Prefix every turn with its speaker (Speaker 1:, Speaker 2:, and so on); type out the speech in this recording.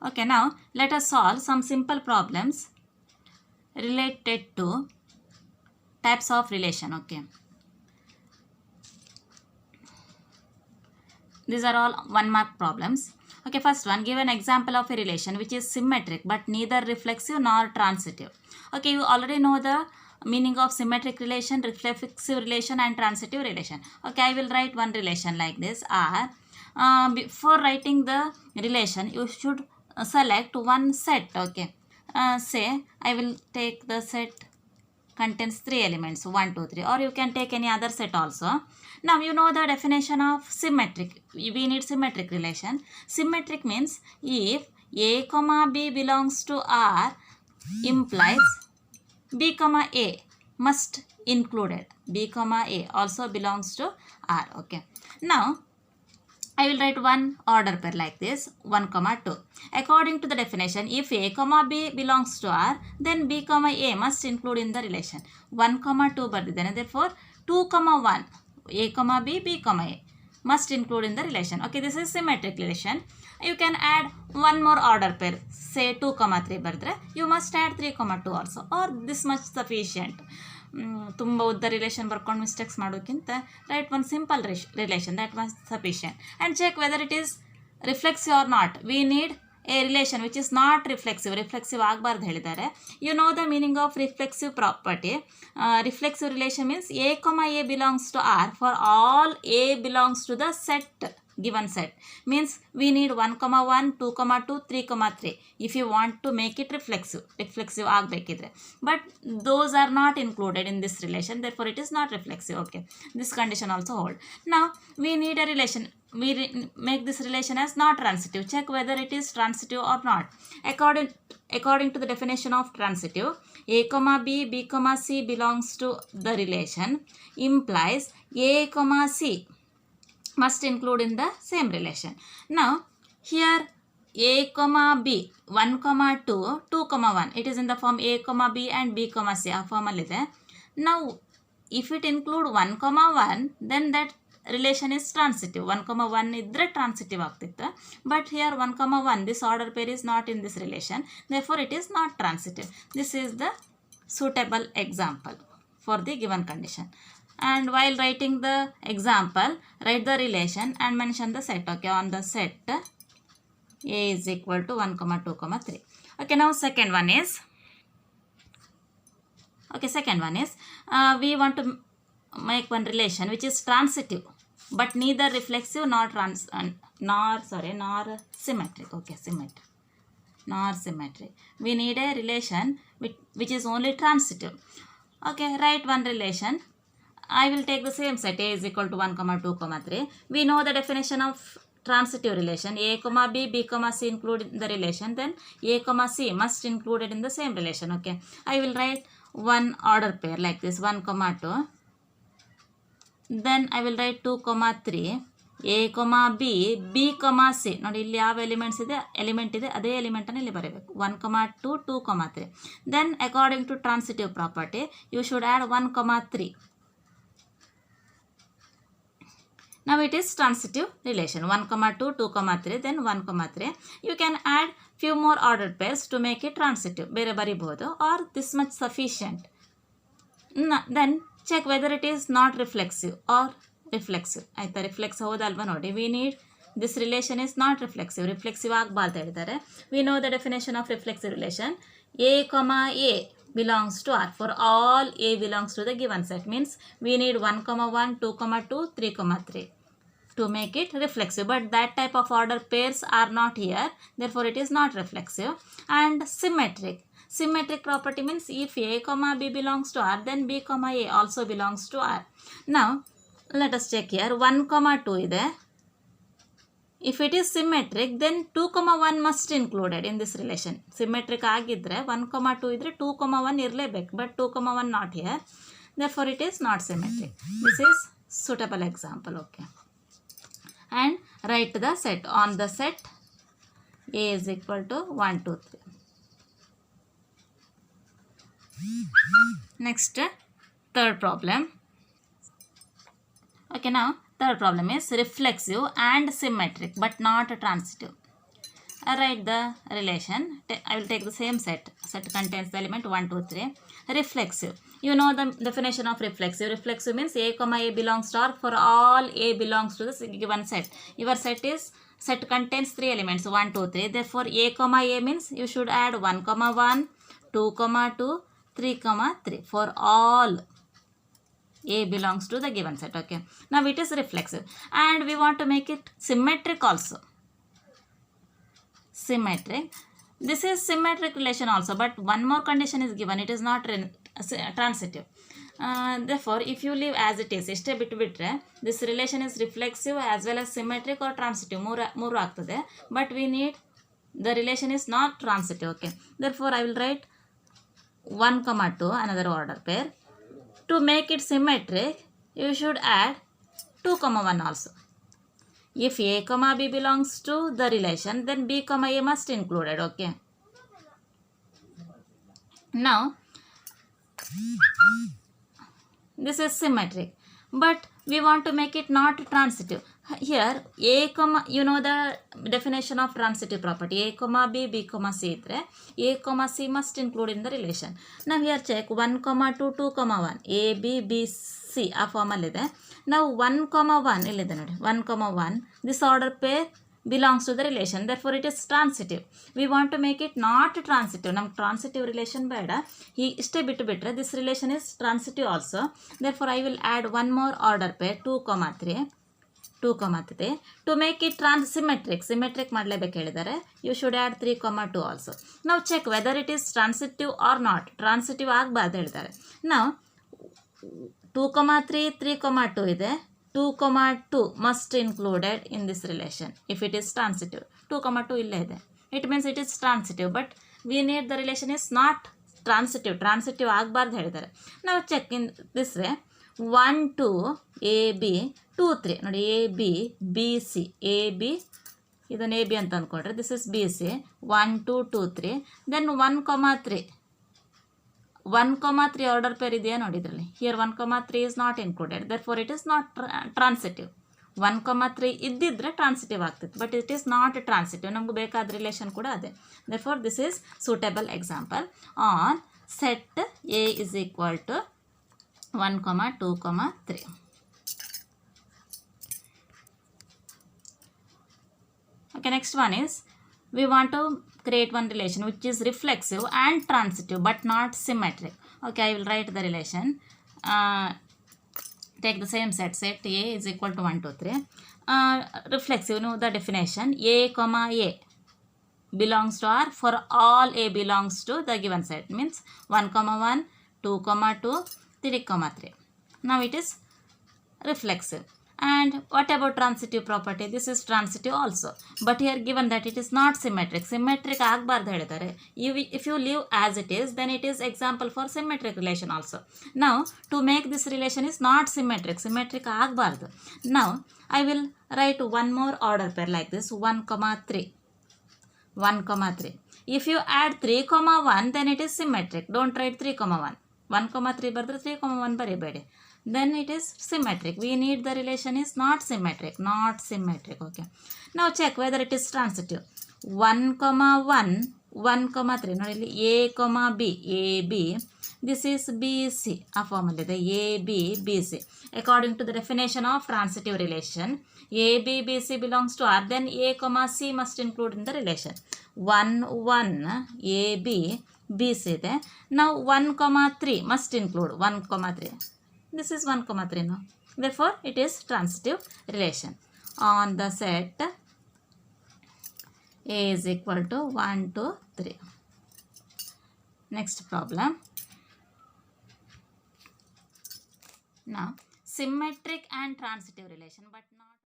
Speaker 1: Okay, now let us solve some simple problems related to types of relation. Okay, these are all 1 mark problems. Okay, first one, give an example of a relation which is symmetric but neither reflexive nor transitive. Okay, you already know the meaning of symmetric relation, reflexive relation and transitive relation. Okay, I will write one relation like this. Before writing the relation, you should select one set. Okay, say I will take the set contains 3 elements 1 2 3, or you can take any other set also. Now you know the definition of symmetric. We need symmetric relation. Symmetric means if a comma b belongs to R implies b comma a must included, b comma a also belongs to R. Okay, now I will write one order pair like this 1 comma 2. According to the definition, if a comma b belongs to R, then b comma a must include in the relation 1 comma 2 ಬರ್ದಿದ್ದೇನೆ. Therefore 2 comma 1 a comma b comma a must include in the relation. Okay, this is symmetric relation. You can add one more order pair, say 2 comma 3 ಬರೆದ್ರೆ you must add 3 comma 2 also, or this much sufficient. ತುಂಬ ಉದ್ದ relation ಬರ್ಕೊಂಡು mistakes ಮಾಡೋಕ್ಕಿಂತ write one simple relation that was sufficient and check whether it is reflexive or not. We need a relation which is not reflexive ಆಗಬಾರ್ದು ಹೇಳಿದ್ದಾರೆ. You know the meaning of reflexive property. Reflexive relation means a comma a belongs to R for all a belongs to the set, given set. Means we need 1 comma 1 2 comma 2 3 comma 3 if you want to make it reflexive ಆಗಬೇಕಿದ್ರೆ, but those are not included in this relation, therefore it is not reflexive. Okay, this condition also hold. Now we need a relation. We make this relation as not transitive. Check whether it is transitive or not. According to the definition of transitive, a comma b comma c belongs to the relation implies a comma c must include in the same relation. Now here a comma b 1 comma 2 2 comma 1, it is in the form a comma b and b comma c ಆ ಫಾರ್ಮಲ್ಲಿ ಇದೆ. Now if it include 1 comma 1, then that relation is transitive. 1 comma 1 ಇದ್ದರೆ transitive ಆಗ್ತಿತ್ತು, but here 1 comma 1, this order pair is not in this relation, therefore it is not transitive. This is the suitable example for the given condition. And while writing the example, write the relation and mention the set. Okay, on the set a is equal to 1 comma 2 comma 3. Okay, now second one is we want to make one relation which is transitive but neither reflexive nor symmetric. Okay, nor symmetric. We need a relation which is only transitive. Okay, write one relation. I will take the same set a is equal to 1 comma 2 comma 3. We know the definition of transitive relation. A comma b comma c include in the relation, then a comma c must included in the same relation. Okay, I will write one order pair like this 1 comma 2. Then I will write 2 comma 3 a comma b comma c. ನೋಡಿ ಇಲ್ಲಿ ಯಾವ element ಇದೆ ಅದೇ ಎಲಿಮೆಂಟನ್ನು ಇಲ್ಲಿ ಬರೀಬೇಕು 1 comma 2 2 comma 3. Then according to transitive property you should add 1 comma 3. Now it is transitive relation 1 comma 2 2 comma 3 then 1 comma 3. You can add few more ordered pairs to make it transitive. ಬೇರೆ ಬರಿಬಹುದು, or this much sufficient. Then check whether it is not reflexive or reflexive. ಆಯ್ತಾ, reflex ಹೌದಲ್ವಾ ನೋಡಿ. we need this relation is not reflexive ಆಗಬಾರ್ದು ಹೇಳಿದ್ದಾರೆ. we know the definition of reflexive relation. a comma a belongs to R for all a belongs to the given set. Means we need 1 comma 1 2 comma 2 3 comma 3 to make it reflexive, but that type of order pairs are not here, therefore it is not reflexive. And symmetric property means if a comma b belongs to R, then b comma a also belongs to R. Now let us check here 1 comma 2 ಇದೆ. If it is symmetric, then 2 comma 1 must included in this relation. Symmetric ಆಗಿದ್ರೆ 1 comma 2 ಇದ್ರೆ 2 comma 1 ಇರಲೇಬೇಕು, but 2 comma 1 not here, therefore it is not symmetric. This is suitable example. Okay, and write the set. On the set a is equal to 1 2 3. Next, third problem. Okay, now third problem is reflexive and symmetric but not transitive. write the relation. I will take the same set. Set contains the element 1, 2, 3. Reflexive. You know the definition of reflexive. Reflexive means A, A belongs to R for all A belongs to the given set. Your set contains 3 elements 1, 2, 3. Therefore A means you should add 1, 1, 2, 2, 3, 3 for all A belongs to the given set. Okay. Now it is reflexive and we want to make it symmetric also. Symmetric. This is symmetric relation also, but one more condition is given. It is not transitive. Therefore, if you leave as it is, ishte bitbitre, this relation is reflexive as well as symmetric or transitive. Mooru ಆಗ್ತದೆ. But we need the relation is not transitive. Okay. Therefore, I will write 1, 2, another order pair. To make it symmetric, you should add 2, 1 also. If A, B belongs to the relation, then B, A must included. Okay. Now, this is symmetric, but we want to make it not transitive. Here, A, you know the definition of transitive property. A, B, B, C ಇದ್ರೆ A, C must include in the relation. Now here check 1, 2, 2, 1. A, B, B, C ಆ ಫಾರ್ಮಲ್ಲಿದೆ. Now 1, 1 ಇಲ್ಲಿದೆ ನೋಡಿ 1, 1 this order pair belongs to the relation, therefore it is transitive. We want to make it not transitive. Nam transitive relation ಬೇಡ. ಇಷ್ಟೇ ಬಿಟ್ಟರೆ this relation is transitive also. Therefore I will add one more order pair 2, 3. To make it symmetric ಮಾಡಲೇಬೇಕು ಹೇಳಿದ್ದಾರೆ. You should add 3, 2 also. Now check whether it is transitive or not. Transitive ಆಗಬಾರ್ದು ಹೇಳಿದ್ದಾರೆ. Now 2, 3, 3, 2 ಇದೆ. 2, 2 must included in this relation if it is transitive. 2, 2 ಇಲ್ಲೇ ಇದೆ. It means it is transitive, but we need the relation is not transitive. Transitive ಆಗಬಾರ್ದು ಹೇಳಿದ್ದಾರೆ. Now check in this way. 1, 2, A, B, 2, 3 ನೋಡಿ A, B, B, C. A, B ಇದನ್ನು A, B ಅಂತ ಅಂದ್ಕೊಂಡ್ರೆ this is B, C. 1, 2, 2, 3. Then 1, 3. 1, 3 order pair ಇದೆಯಾ ನೋಡಿದ್ರಲ್ಲಿ. Here 1, 3 is not included. Therefore it is not transitive. 1, 3 ಇದ್ದಿದ್ರೆ transitive ಆಗ್ತಿತ್ತು. But it is not transitive. ನಮಗೆ ಬೇಕಾದ relation ಕೂಡ ಅದೇ. Therefore this is suitable example on set A is equal to 1, 2, 3. Okay, next one is we want to create one relation which is reflexive and transitive but not symmetric. Okay, I will write the relation. Take the same set A is equal to 1, 2, 3. Reflexive, you know the definition. A, belongs to R for all A belongs to the given set. Means 1, 1, 2, 2, 3, 3. Now it is reflexive. And what about transitive property? This is transitive also. But here given that it is not symmetric. Symmetric ಆಗಬಾರ್ದು ಹೇಳಿದ್ದಾರೆ. If you leave as it is, then it is example for symmetric relation also. Now, to make this relation is not symmetric. Symmetric ಆಗಬಾರ್ದು. Now, I will write one more order pair like this. 1, 3. 1, 3. If you add 3, 1, then it is symmetric. Don't write 3, 1. 1, 3 ಬರೆದ್ರೆ 3, 1 ಬರೀಬೇಡಿ. Then it is symmetric. We need the relation is not symmetric. Okay. Now check whether it is transitive. 1, 1, 3. ನೋಡಿ ಇಲ್ಲಿ A, B. A, B. This is B, C. ಆ ಫಾರ್ಮಲ್ಲಿ ಇದೆ A, B, B, C. According to the definition of transitive relation, A, B, B, C belongs to R. Then A, C must include in the relation. 1, 1, A, B, B, C ಇದೆ. Now 1, 3 must include 1, 3. This is 1, 3 now. Therefore, it is transitive relation. On the set A is equal to 1, 2, 3. Next problem. Now, symmetric and transitive relation but not